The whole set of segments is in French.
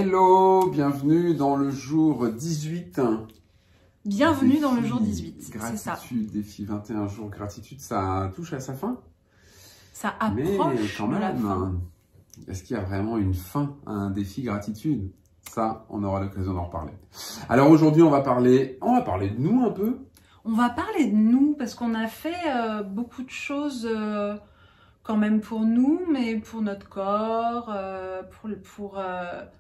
Hello, bienvenue dans le jour 18. Bienvenue dans le jour 18, c'est ça. Gratitude, défi 21 jours, gratitude, ça touche à sa fin. Ça approche Mais quand de la même, fin. est-ce qu'il y a vraiment une fin à un défi gratitude? Ça, on aura l'occasion d'en reparler. Alors aujourd'hui, on va parler de nous un peu. On va parler de nous parce qu'on a fait beaucoup de choses quand même pour nous, mais pour notre corps, pour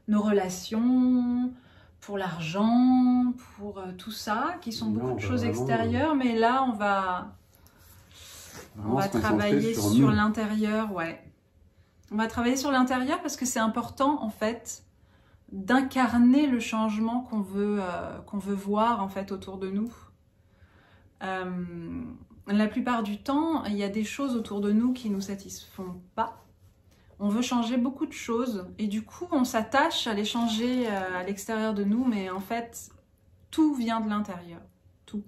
nos relations, pour l'argent, pour tout ça, qui sont beaucoup de choses extérieures. Mais là, on va travailler sur l'intérieur, ouais. On va travailler sur l'intérieur parce que c'est important en fait d'incarner le changement qu'on veut voir en fait autour de nous. La plupart du temps, il y a des choses autour de nous qui ne nous satisfont pas. On veut changer beaucoup de choses et du coup, on s'attache à les changer à l'extérieur de nous, mais en fait, tout vient de l'intérieur, tout.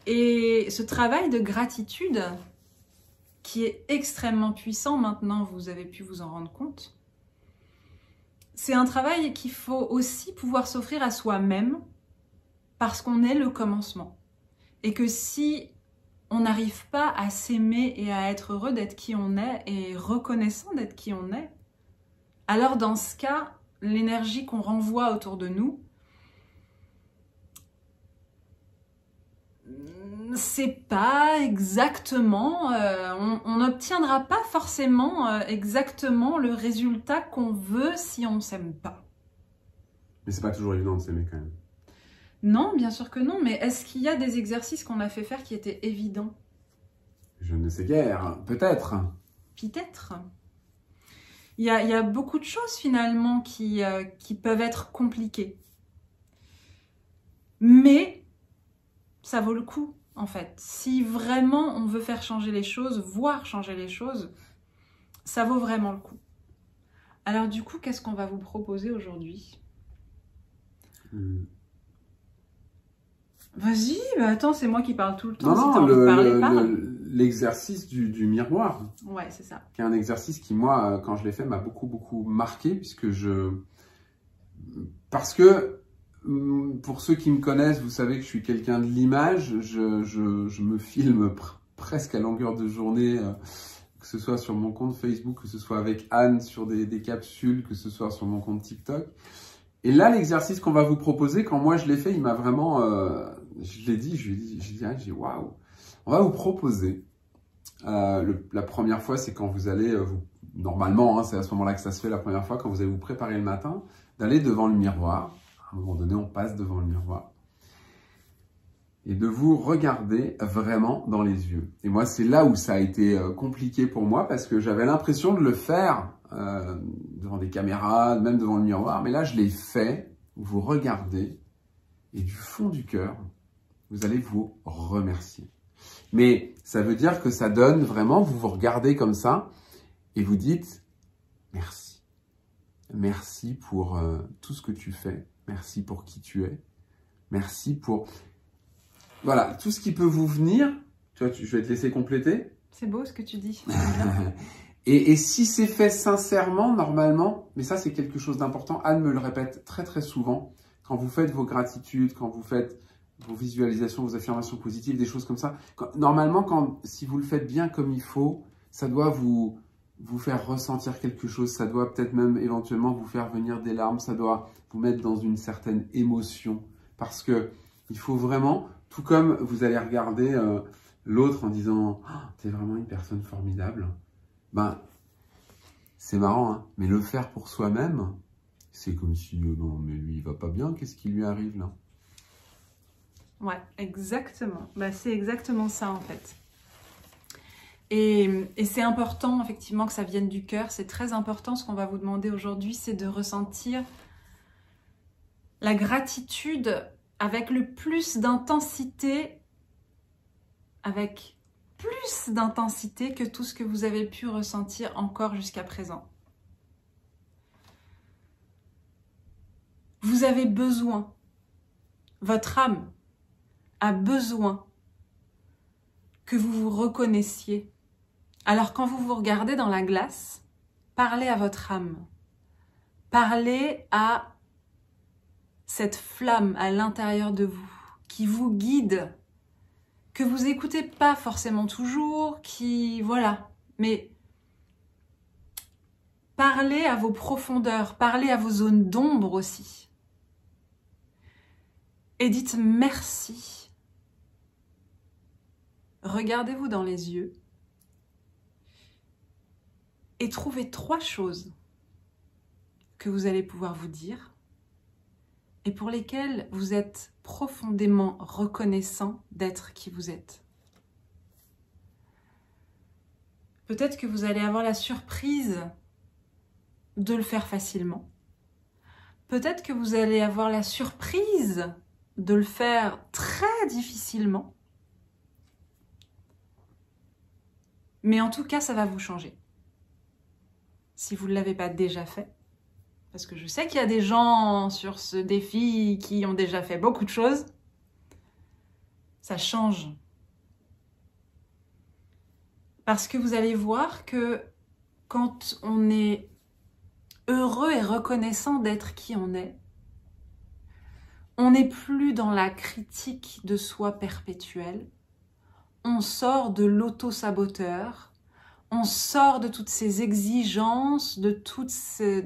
Et ce travail de gratitude, qui est extrêmement puissant maintenant, vous avez pu vous en rendre compte, c'est un travail qu'il faut aussi pouvoir s'offrir à soi-même parce qu'on est le commencement. Et que si on n'arrive pas à s'aimer et à être heureux d'être qui on est et reconnaissant d'être qui on est, alors dans ce cas, l'énergie qu'on renvoie autour de nous, c'est pas exactement, on n'obtiendra pas forcément exactement le résultat qu'on veut si on ne s'aime pas. Mais c'est pas toujours évident de s'aimer quand même. Non, bien sûr que non, mais est-ce qu'il y a des exercices qu'on a fait faire qui étaient évidents? Je ne sais guère, peut-être. Peut-être. Il y a beaucoup de choses finalement qui peuvent être compliquées. Mais ça vaut le coup en fait. Si vraiment on veut faire changer les choses, voir changer les choses, ça vaut vraiment le coup. Alors du coup, qu'est-ce qu'on va vous proposer aujourd'hui? Vas-y, bah attends, c'est moi qui parle tout le temps. Non, l'exercice du miroir. Ouais, c'est ça. Qui est un exercice qui, moi, quand je l'ai fait, m'a beaucoup marqué, parce que, pour ceux qui me connaissent, vous savez que je suis quelqu'un de l'image, je me filme presque à longueur de journée, que ce soit sur mon compte Facebook, que ce soit avec Anne sur des capsules, que ce soit sur mon compte TikTok. Et là, l'exercice qu'on va vous proposer, quand moi je l'ai fait, il m'a vraiment, je l'ai dit, j'ai dit, waouh. On va vous proposer, la première fois, c'est quand vous allez, normalement, hein, c'est à ce moment-là que ça se fait la première fois, quand vous allez vous préparer le matin, d'aller devant le miroir. À un moment donné, on passe devant le miroir. Et de vous regarder vraiment dans les yeux. Et moi, c'est là où ça a été compliqué pour moi, parce que j'avais l'impression de le faire devant des caméras, même devant le miroir. Mais là, je l'ai fait, vous regardez, et du fond du cœur, vous allez vous remercier. Mais ça veut dire que ça donne vraiment, vous vous regardez comme ça, et vous dites merci. Merci pour tout ce que tu fais. Merci pour qui tu es. Merci pour... Voilà, tout ce qui peut vous venir. Tu vois, je vais te laisser compléter. C'est beau ce que tu dis. Et si c'est fait sincèrement, normalement, mais ça c'est quelque chose d'important, Anne me le répète très souvent, quand vous faites vos gratitudes, quand vous faites vos visualisations, vos affirmations positives, des choses comme ça, normalement, si vous le faites bien comme il faut, ça doit vous faire ressentir quelque chose, ça doit peut-être même éventuellement vous faire venir des larmes, ça doit vous mettre dans une certaine émotion, parce que il faut vraiment, tout comme vous allez regarder l'autre en disant oh, « t'es vraiment une personne formidable », ben, c'est marrant, hein, mais le faire pour soi-même, c'est comme si, non, mais lui, il va pas bien, qu'est-ce qui lui arrive là? Ouais, exactement. Bah, c'est exactement ça, en fait. Et c'est important, effectivement, que ça vienne du cœur. C'est très important. Ce qu'on va vous demander aujourd'hui, c'est de ressentir la gratitude avec le plus d'intensité, que tout ce que vous avez pu ressentir encore jusqu'à présent. Vous avez besoin, votre âme a besoin que vous vous reconnaissiez. Alors quand vous vous regardez dans la glace, parlez à votre âme. Parlez à cette flamme à l'intérieur de vous, qui vous guide, que vous écoutez pas forcément toujours, voilà. Mais parlez à vos profondeurs, parlez à vos zones d'ombre aussi. Et dites merci. Regardez-vous dans les yeux et trouvez 3 choses que vous allez pouvoir vous dire et pour lesquelles vous êtes profondément reconnaissant d'être qui vous êtes. Peut-être que vous allez avoir la surprise de le faire facilement. Peut-être que vous allez avoir la surprise de le faire très difficilement. Mais en tout cas, ça va vous changer. Si vous ne l'avez pas déjà fait. Parce que je sais qu'il y a des gens sur ce défi qui ont déjà fait beaucoup de choses. Ça change. Parce que vous allez voir que quand on est heureux et reconnaissant d'être qui on n'est plus dans la critique de soi perpétuelle. On sort de l'auto-saboteur, on sort de toutes ces exigences, de tout ce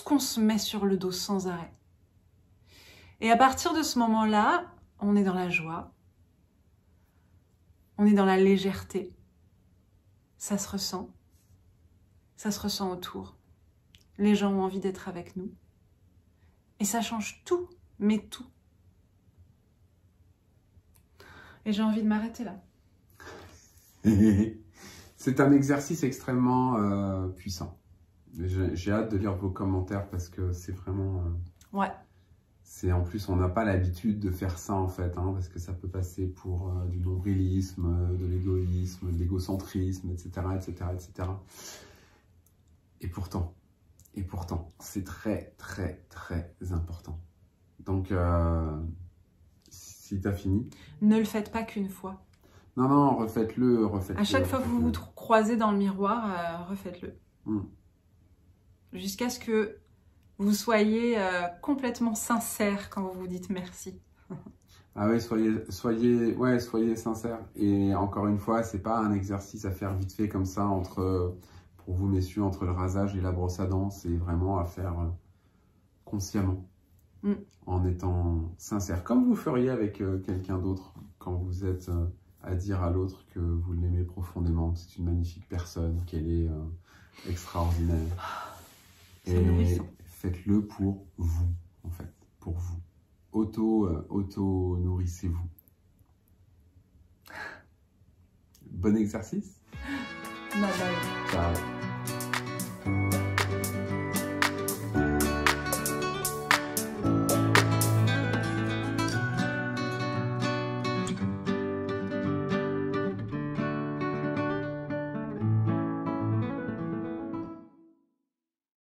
qu'on se met sur le dos sans arrêt. Et à partir de ce moment-là, on est dans la joie, on est dans la légèreté. Ça se ressent autour. Les gens ont envie d'être avec nous. Et ça change tout, mais tout. Et j'ai envie de m'arrêter là. C'est un exercice extrêmement puissant. J'ai hâte de lire vos commentaires parce que c'est vraiment... Ouais. En plus, on n'a pas l'habitude de faire ça en fait, hein, parce que ça peut passer pour du nombrilisme, de l'égoïsme, de l'égocentrisme, etc., etc., etc. Et pourtant, c'est très, très, très important. Donc, si tu as fini... Ne le faites pas qu'une fois. Non, refaites-le. À chaque fois que vous vous croisez dans le miroir, refaites-le. Jusqu'à ce que vous soyez complètement sincère quand vous vous dites merci. Ah oui, soyez sincère. Et encore une fois, c'est pas un exercice à faire vite fait comme ça pour vous messieurs, entre le rasage et la brosse à dents. C'est vraiment à faire consciemment, en étant sincère. Comme vous feriez avec quelqu'un d'autre quand vous êtes à dire à l'autre que vous l'aimez profondément, que c'est une magnifique personne, qu'elle est extraordinaire. Et faites-le pour vous, en fait, pour vous. Auto-nourrissez-vous. Bon exercice. Bye bye. Ciao.